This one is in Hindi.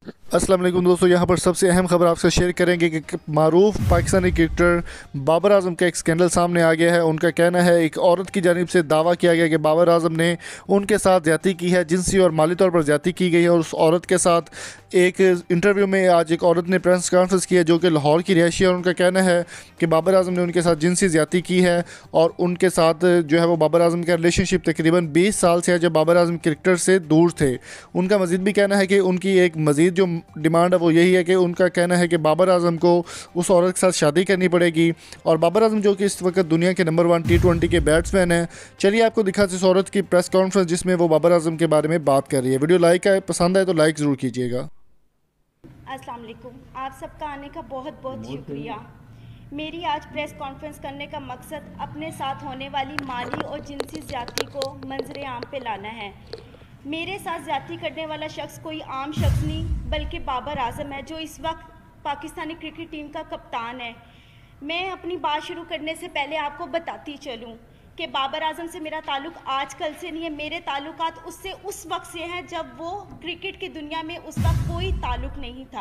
अस्सलाम वालेकुम दोस्तों, यहाँ पर सबसे अहम खबर आपसे शेयर करेंगे कि मारूफ पाकिस्तानी क्रिकेटर बाबर आजम का एक स्कैंडल सामने आ गया है। उनका कहना है एक औरत की जानिब से दावा किया गया कि बाबर आजम ने उनके साथ ज़्यादती की है, जिनसी और माली तौर पर ज़्यादती की गई है। और उस औरत के साथ एक इंटरव्यू में आज एक औरत ने प्रेस कॉन्फ्रेंस की है जो कि लाहौर की रिहायशी है। और उनका कहना है कि बाबर आजम ने उनके साथ जिनसी ज़्यादती की है और उनके साथ जो है वो बाबर आजम का रिलेशनशिप तकरीबन 20 साल से है, जब बाबर आजम क्रिकेटर से दूर थे। उनका मज़ीद भी कहना है कि उनकी एक मज़ीद जो डिमांड है वो यही है कि उनका कहना है कि बाबर आजम को उस औरत के साथ शादी करनी पड़ेगी। और बाबर आजम जो कि इस वक्त दुनिया के नंबर 1 T20 के बैट्समैन हैं। चलिए आपको दिखाते इस औरत की प्रेस कॉन्फ्रेंस जिसमें वो बाबर आजम के बारे में बात कर रही है। वीडियो लाइक है, पसंद आए तो लाइक ज़रूर कीजिएगा। अस्सलाम वालेकुम, आप सबका आने का बहुत बहुत शुक्रिया। मेरी आज प्रेस कॉन्फ्रेंस करने का मकसद अपने साथ होने वाली माली और जिनसी ज़्यादती को मंजर आम पे लाना है। मेरे साथ ज़्यादती करने वाला शख्स कोई आम शख्स नहीं बल्कि बाबर आजम है, जो इस वक्त पाकिस्तानी क्रिकेट टीम का कप्तान है। मैं अपनी बात शुरू करने से पहले आपको बताती चलूँ कि बाबर आजम से मेरा ताल्लुक़ आज कल से नहीं है। मेरे ताल्लुकात उससे उस वक्त से हैं जब वो क्रिकेट की दुनिया में उस वक्त कोई ताल्लुक़ नहीं था।